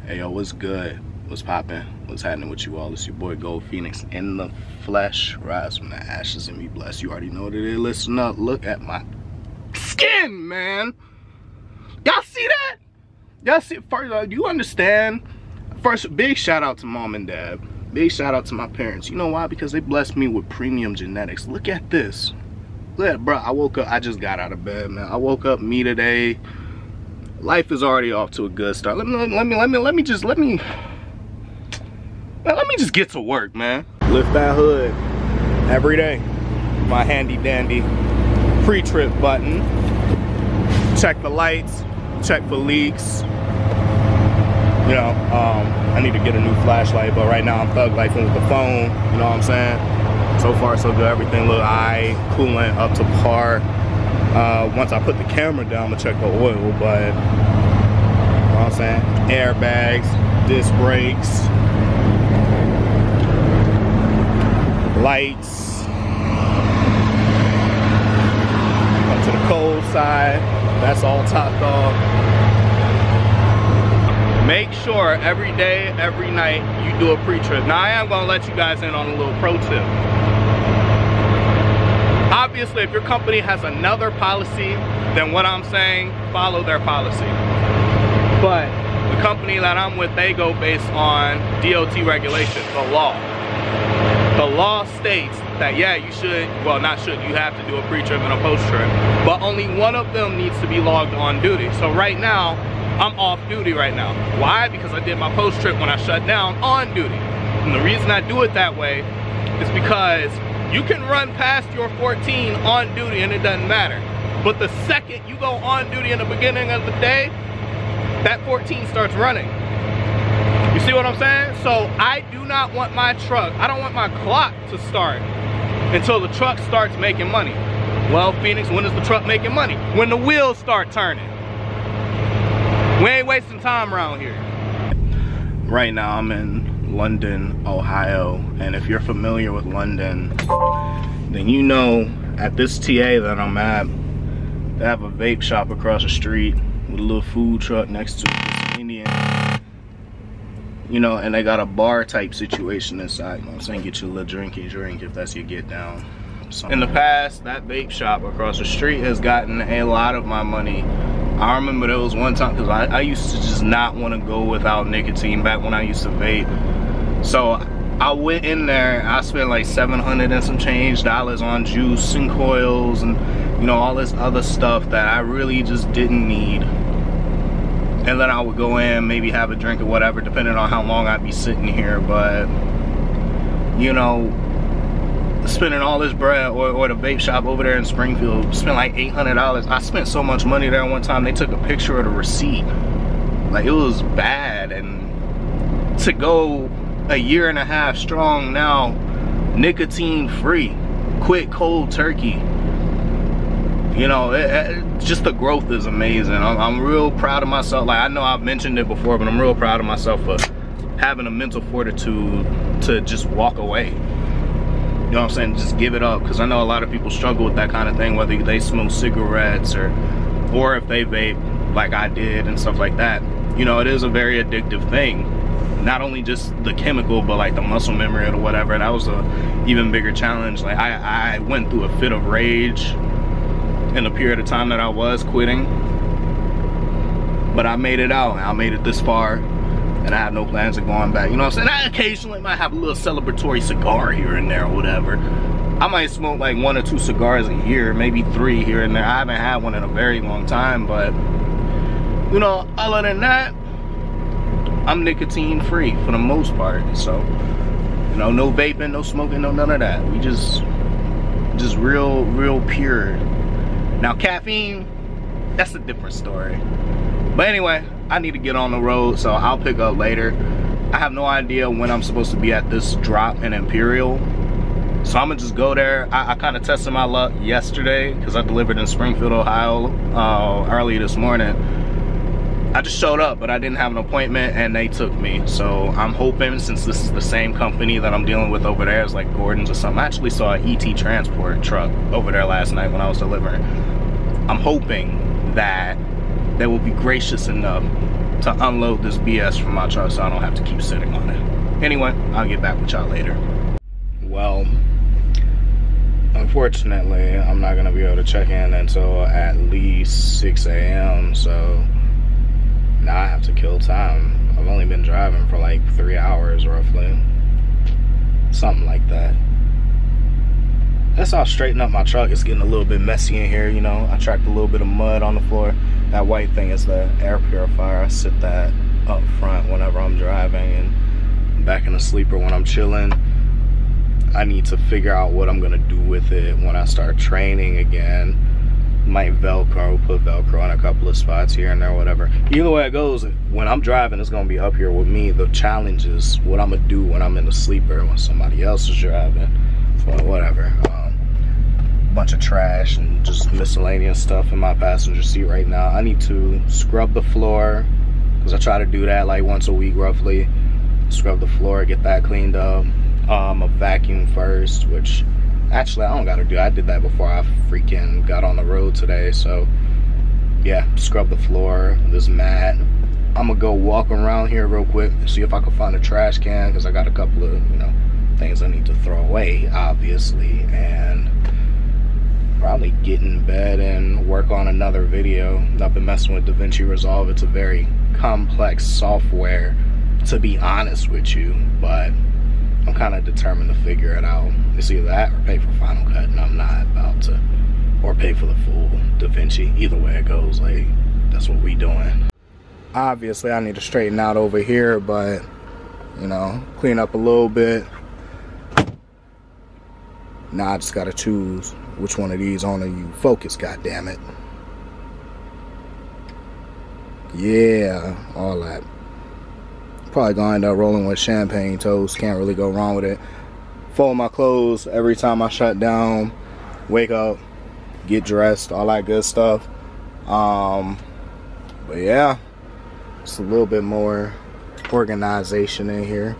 Hey yo, what's good? What's poppin'? What's happening with you all? It's your boy Gold Phoenix in the flesh. Rise from the ashes and be blessed. You already know what it is. Listen up. Look at my skin, man. Y'all see that? Y'all see? First, do you understand? First, big shout out to mom and dad. Big shout out to my parents. You know why? Because they blessed me with premium genetics. Look at this. Look at, bro. I woke up. I just got out of bed, man. I woke up me today. Life is already off to a good start. Let me just get to work, man. Lift that hood every day. My handy dandy pre-trip button. Check the lights, check for leaks. You know, I need to get a new flashlight, but right now I'm thug lifing with the phone. You know what I'm saying? So far so good. Everything look aight, coolant up to par. Once I put the camera down, I'm gonna check the oil, but you know what I'm saying? Airbags, disc brakes, lights. Come to the cold side, that's all topped off. Make sure every day, every night, you do a pre-trip. Now I am gonna let you guys in on a little pro tip. Obviously, if your company has another policy than what I'm saying, follow their policy. But the company that I'm with, they go based on DOT regulations, the law. The law states that, yeah, you should, well, not should, you have to do a pre-trip and a post-trip, but only one of them needs to be logged on duty. So right now, I'm off duty right now. Why? Because I did my post-trip when I shut down on duty. And the reason I do it that way is because you can run past your 14 on duty and it doesn't matter. But the second you go on duty in the beginning of the day, that 14 starts running. You see what I'm saying? So I do not want my truck, I don't want my clock to start until the truck starts making money. Well, Phoenix, when is the truck making money? When the wheels start turning. We ain't wasting time around here. Right now I'm in London, Ohio, and if you're familiar with London, then you know at this TA that I'm at, they have a vape shop across the street with a little food truck next to it. It's Indian, you know, and they got a bar type situation inside. You know what I'm saying? Get you a little drinky drink if that's your get down. In the past, that vape shop across the street has gotten a lot of my money. I remember there was one time, because I used to just not want to go without nicotine back when I used to vape. So I went in there, I spent like $700 and some change dollars on juice and coils and, you know, all this other stuff that I really just didn't need. And then I would go in, maybe have a drink or whatever, depending on how long I'd be sitting here. But, you know, spending all this bread, or the vape shop over there in Springfield, spent like $800. I spent so much money there one time, they took a picture of the receipt. Like, it was bad. And to go a year and a half strong now, nicotine free, quit cold turkey, you know, just the growth is amazing. I'm real proud of myself. Like, I know I've mentioned it before, but I'm real proud of myself for having a mental fortitude to just walk away. You know what I'm saying? Just give it up, because I know a lot of people struggle with that kind of thing, whether they smoke cigarettes or if they vape like I did and stuff like that. You know, it is a very addictive thing. Not only just the chemical, but like the muscle memory or whatever. That was a even bigger challenge. Like I went through a fit of rage in the period of time that I was quitting, but I made it out. I made it this far, and I have no plans of going back. You know what I'm saying? I occasionally might have a little celebratory cigar here and there or whatever. I might smoke like 1 or 2 cigars a year, maybe 3 here and there. I haven't had one in a very long time, but you know, other than that, I'm nicotine free for the most part. So, you know, no vaping, no smoking, no none of that. We just real pure. Now caffeine, that's a different story. But anyway, I need to get on the road, so I'll pick up later. I have no idea when I'm supposed to be at this drop in Imperial, so I'm gonna just go there. I kind of tested my luck yesterday because I delivered in Springfield, Ohio early this morning. I just showed up, but I didn't have an appointment and they took me. So I'm hoping, since this is the same company that I'm dealing with over there, it's like Gordon's or something. I actually saw an ET transport truck over there last night when I was delivering. I'm hoping that they will be gracious enough to unload this BS from my truck so I don't have to keep sitting on it. Anyway, I'll get back with y'all later. Well, unfortunately, I'm not gonna be able to check in until at least 6 a.m. So now I have to kill time. I've only been driving for like 3 hours roughly. Something like that. That's how I straighten up my truck. It's getting a little bit messy in here, you know. I tracked a little bit of mud on the floor. That white thing is the air purifier. I sit that up front whenever I'm driving and back in the sleeper when I'm chilling. I need to figure out what I'm gonna do with it when I start training again. Might Velcro, put Velcro in a couple of spots here and there, whatever. Either way it goes, when I'm driving, it's gonna be up here with me. The challenge is what I'm gonna do when I'm in the sleeper, when somebody else is driving, well, whatever. Bunch of trash and just miscellaneous stuff in my passenger seat right now. I need to scrub the floor, because I try to do that like once a week roughly. Scrub the floor, get that cleaned up. A vacuum first, which actually I don't gotta do. I did that before I freaking got on the road today. So yeah, scrub the floor, this mat. I'm gonna go walk around here real quick, see if I can find a trash can, because I got a couple of, you know, things I need to throw away, obviously, and probably get in bed and work on another video. I've been messing with DaVinci Resolve. It's a very complex software, to be honest with you, but I'm kind of determined to figure it out. It's either that or pay for Final Cut, and I'm not about to, or pay for the full DaVinci. Either way it goes, like, that's what we doing. Obviously, I need to straighten out over here, but, you know, clean up a little bit. Now I just gotta choose which one of these on you focus, goddammit. Yeah, all that. Probably gonna end up rolling with champagne toast. Can't really go wrong with it. Fold my clothes every time I shut down. Wake up, get dressed, all that good stuff. But yeah, just a little bit more organization in here.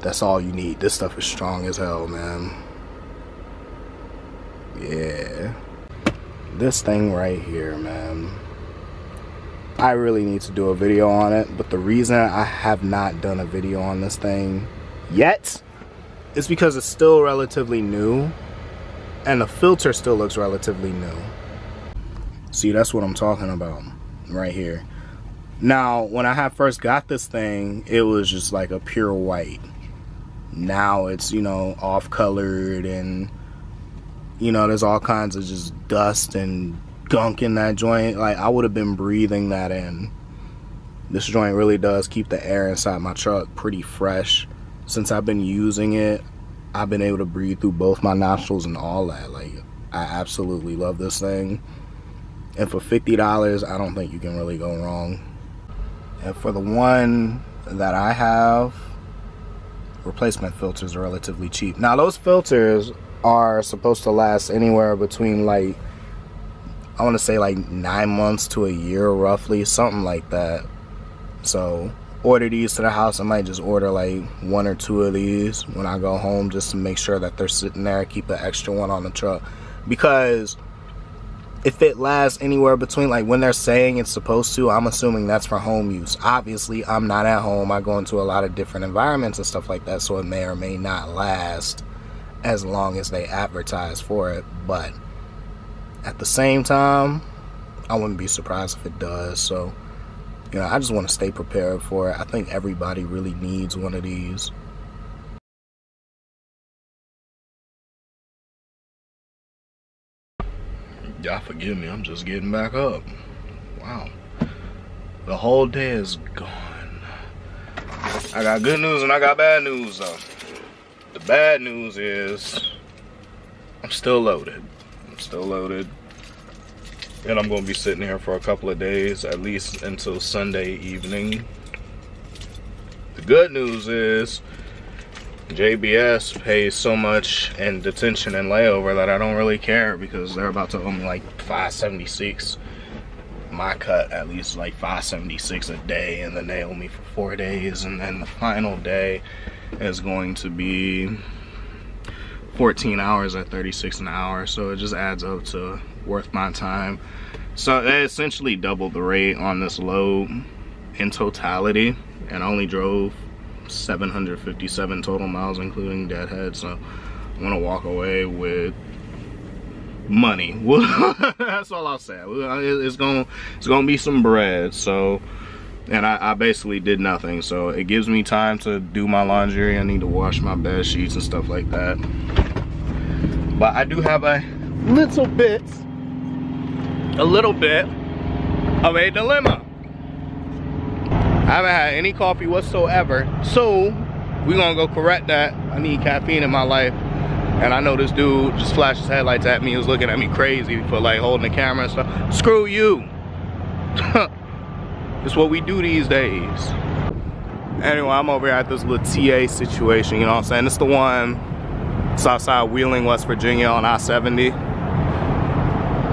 That's all you need. This stuff is strong as hell, man. Yeah. This thing right here, man. I really need to do a video on it, but the reason I have not done a video on this thing yet is because it's still relatively new, and the filter still looks relatively new. See, that's what I'm talking about right here. Now, when I had first got this thing, it was just like a pure white. Now it's, you know, off colored, and, you know, there's all kinds of just dust and gunk in that joint. Like, I would have been breathing that in. This joint really does keep the air inside my truck pretty fresh. Since I've been using it, I've been able to breathe through both my nostrils and all that. Like, I absolutely love this thing. And for $50, I don't think you can really go wrong. And for the one that I have, replacement filters are relatively cheap. Now, those filters are supposed to last anywhere between, like, I want to say like 9 months to a year roughly, something like that. So order these to the house. I might just order like 1 or 2 of these when I go home, just to make sure that they're sitting there. Keep an extra one on the truck, because if it lasts anywhere between, like, when they're saying it's supposed to, I'm assuming that's for home use. Obviously, I'm not at home. I go into a lot of different environments and stuff like that, so it may or may not last as long as they advertise for it. But at the same time, I wouldn't be surprised if it does. So, you know, I just want to stay prepared for it. I think everybody really needs one of these. Y'all forgive me, I'm just getting back up. Wow. The whole day is gone. I got good news and I got bad news though. The bad news is I'm still loaded. I'm still loaded. And I'm gonna be sitting here for a couple of days, at least until Sunday evening. The good news is JBS pays so much in detention and layover that I don't really care, because they're about to owe me like $576. My cut at least like $576 a day, and then they owe me for 4 days, and then the final day is going to be 14 hours at $36 an hour. So it just adds up to worth my time. So they essentially doubled the rate on this load in totality, and I only drove 757 total miles including deadhead. So I'm gonna walk away with money. That's all I'll say. It's gonna be some bread. So, and I basically did nothing, so it gives me time to do my laundry. I need to wash my bed sheets and stuff like that. But I do have a little bit of a dilemma. I haven't had any coffee whatsoever, so we're gonna go correct that. I need caffeine in my life. And I know this dude just flashed his headlights at me. He was looking at me crazy for like holding the camera and stuff. Screw you. It's what we do these days. Anyway, I'm over here at this little TA situation, you know what I'm saying? It's the one, it's outside Wheeling, West Virginia on I-70.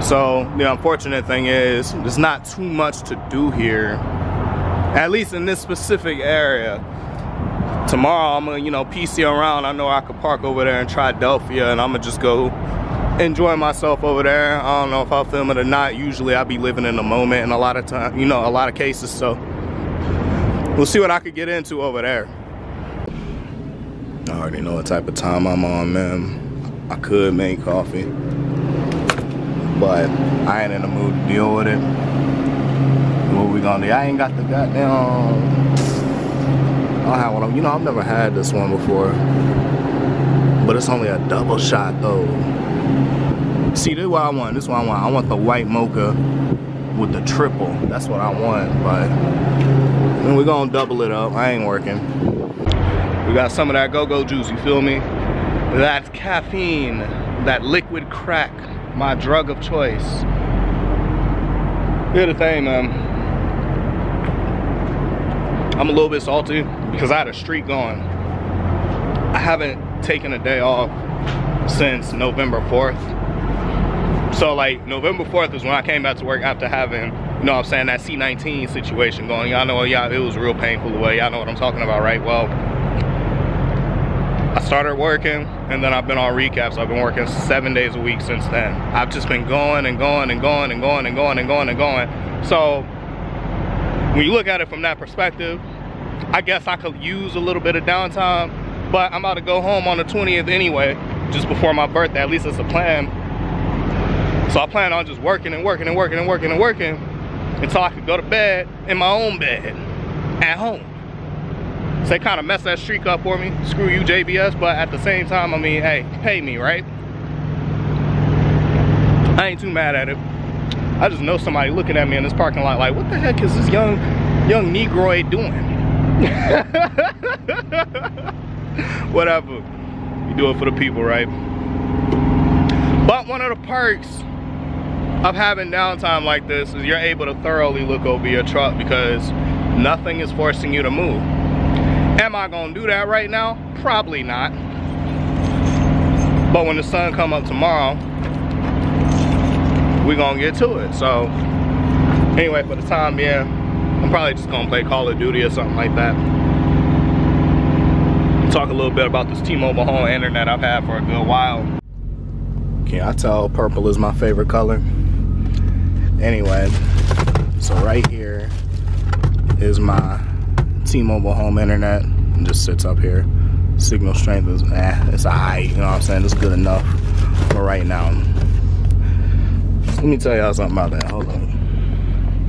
So the unfortunate thing is, there's not too much to do here, at least in this specific area. Tomorrow I'm gonna, you know, PC around. I know I could park over there in Triadelphia, and I'm gonna just go enjoy myself over there. I don't know if I'll film it or not. Usually I be living in the moment in a lot of time, you know, a lot of cases. So we'll see what I could get into over there. I already know what type of time I'm on, man. I could make coffee, but I ain't in the mood to deal with it. What we gonna do? I ain't got the goddamn, I don't have one. You know, I've never had this one before, but it's only a double shot though. See, this is what I want. This is what I want. I want the white mocha with the triple. That's what I want. But then we're gonna double it up. I ain't working. We got some of that go-go juice. You feel me? That caffeine, that liquid crack, my drug of choice. Here's the thing, man. I'm a little bit salty because I had a streak going. I haven't taken a day off since November 4th. So like November 4th is when I came back to work after having, you know what I'm saying, that C-19 situation going. Y'all know, yeah, it was real painful away. Y'all know what I'm talking about, right? Well, I started working and then I've been on recaps. I've been working 7 days a week since then. I've just been going and going and going and going and going and going and going. So when you look at it from that perspective, I guess I could use a little bit of downtime, but I'm about to go home on the 20th anyway, just before my birthday. At least it's a plan. So I plan on just working and working and working and working and working until I could go to bed in my own bed at home. So they kind of messed that streak up for me. Screw you, JBS, but at the same time, I mean, hey, pay me, right? I ain't too mad at it. I just know somebody looking at me in this parking lot like, what the heck is this young Negroid doing? Whatever. You do it for the people, right? But one of the perks of having downtime like this is you're able to thoroughly look over your truck because nothing is forcing you to move. Am I gonna do that right now? Probably not. But when the sun come up tomorrow, we're gonna get to it. So anyway, for the time being, I'm probably just gonna play Call of Duty or something like that. Talk a little bit about this T-Mobile home internet I've had for a good while. Can I tell purple is my favorite color? Anyway, so right here is my T-Mobile home internet. It just sits up here. Signal strength is, it's alright, you know what I'm saying? It's good enough for right now. Let me tell y'all something about that. Hold on.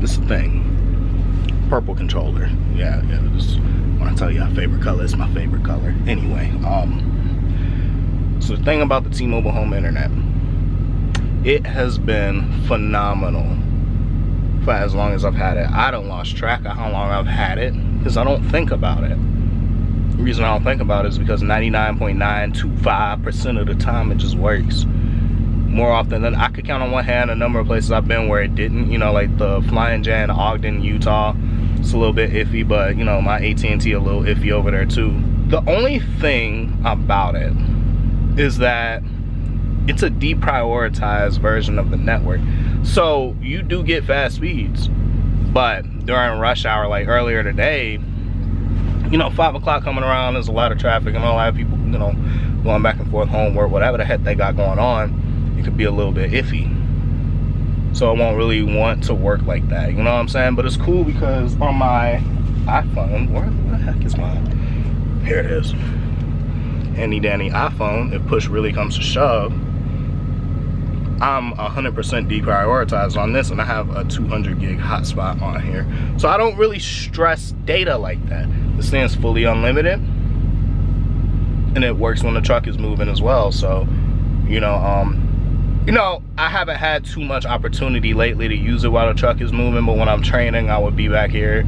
This is the thing. Purple controller. Yeah, just when I tell you my favorite color, it's my favorite color. Anyway, so the thing about the T-Mobile home internet, it has been phenomenal for as long as I've had it. I don't lost track of how long I've had it because I don't think about it. The reason I don't think about it is because 99.925% of the time it just works. More often than I could count on one hand a number of places I've been where it didn't, you know, like the Flying J in Ogden, Utah. It's a little bit iffy, but you know, my AT&T a little iffy over there too. The only thing about it is that it's a deprioritized version of the network. So you do get fast speeds, but during rush hour, like earlier today, you know, 5 o'clock coming around, there's a lot of traffic and a lot of people, you know, going back and forth, homework, whatever the heck they got going on. It could be a little bit iffy. so it won't really want to work like that, you know what I'm saying? But it's cool because on my iPhone, where the heck is mine? Here it is. Handy dandy iPhone, if push really comes to shove, I'm 100% deprioritized on this, and I have a 200 gig hotspot on here. So I don't really stress data like that. This thing's fully unlimited, and it works when the truck is moving as well. So, you know, I haven't had too much opportunity lately to use it while the truck is moving, but when I'm training, I would be back here.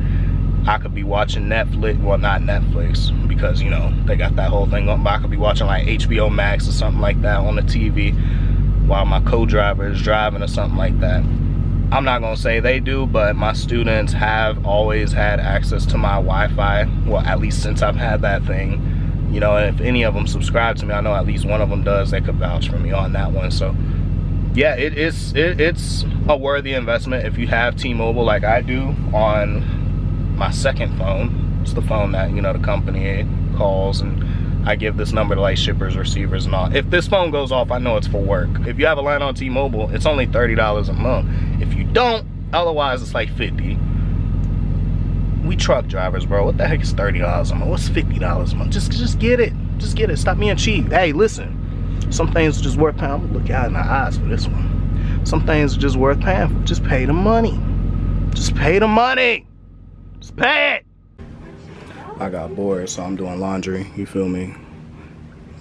I could be watching Netflix, well, not Netflix, because, you know, they got that whole thing up, but I could be watching like HBO Max or something like that on the TV while my co-driver is driving or something like that. I'm not gonna say they do, but my students have always had access to my Wi-Fi, well, at least since I've had that thing. You know, and if any of them subscribe to me, I know at least one of them does. They could vouch for me on that one. So yeah, it's a worthy investment if you have T-Mobile like I do on my second phone. It's the phone that, you know, the company calls, and I give this number to like shippers, receivers, and all. If this phone goes off, I know it's for work. If you have a line on T-Mobile, it's only $30 a month. If you don't, otherwise it's like $50. We truck drivers, bro. What the heck is $30 a month? What's $50 a month? Just get it. Just get it. Stop being cheap. Hey, listen. Some things are just worth paying. I'm gonna look out in the eyes for this one. Some things are just worth paying for. Just pay the money. Just pay the money. Just pay it. I got bored, so I'm doing laundry. You feel me?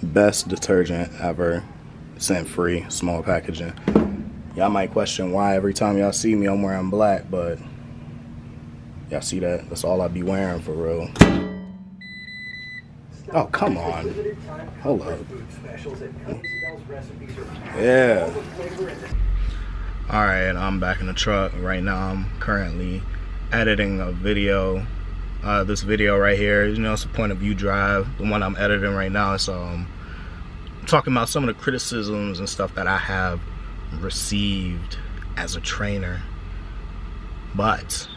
Best detergent ever. Sent free, small packaging. Y'all might question why every time y'all see me I'm wearing black, but y'all see that? That's all I be wearing for real. Oh, come on. Hold up. Yeah. Alright, I'm back in the truck. Right now I'm currently editing a video. This video right here, you know, it's a point of view drive. The one I'm editing right now is talking about some of the criticisms and stuff that I have received as a trainer. But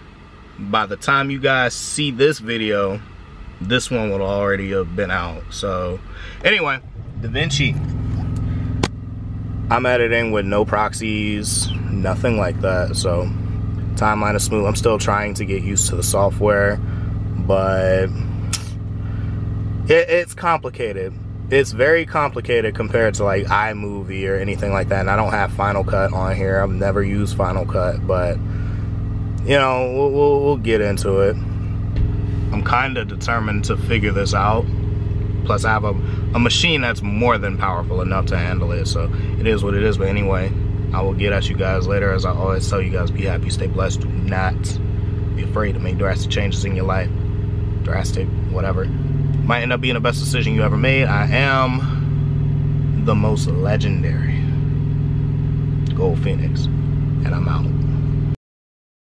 by the time you guys see this video, this one would already have been out. So anyway, DaVinci. I'm editing with no proxies, nothing like that. So timeline is smooth. I'm still trying to get used to the software, but it's complicated. It's very complicated compared to like iMovie or anything like that. And I don't have Final Cut on here. I've never used Final Cut, but you know, we'll get into it. I'm kind of determined to figure this out. Plus I have a machine that's more than powerful enough to handle it. So it is what it is. But anyway, I will get at you guys later. As I always tell you guys, be happy, stay blessed. Do not be afraid to make drastic changes in your life. Drastic, whatever. Might end up being the best decision you ever made. I am the most legendary Gold Phoenix, and I'm out.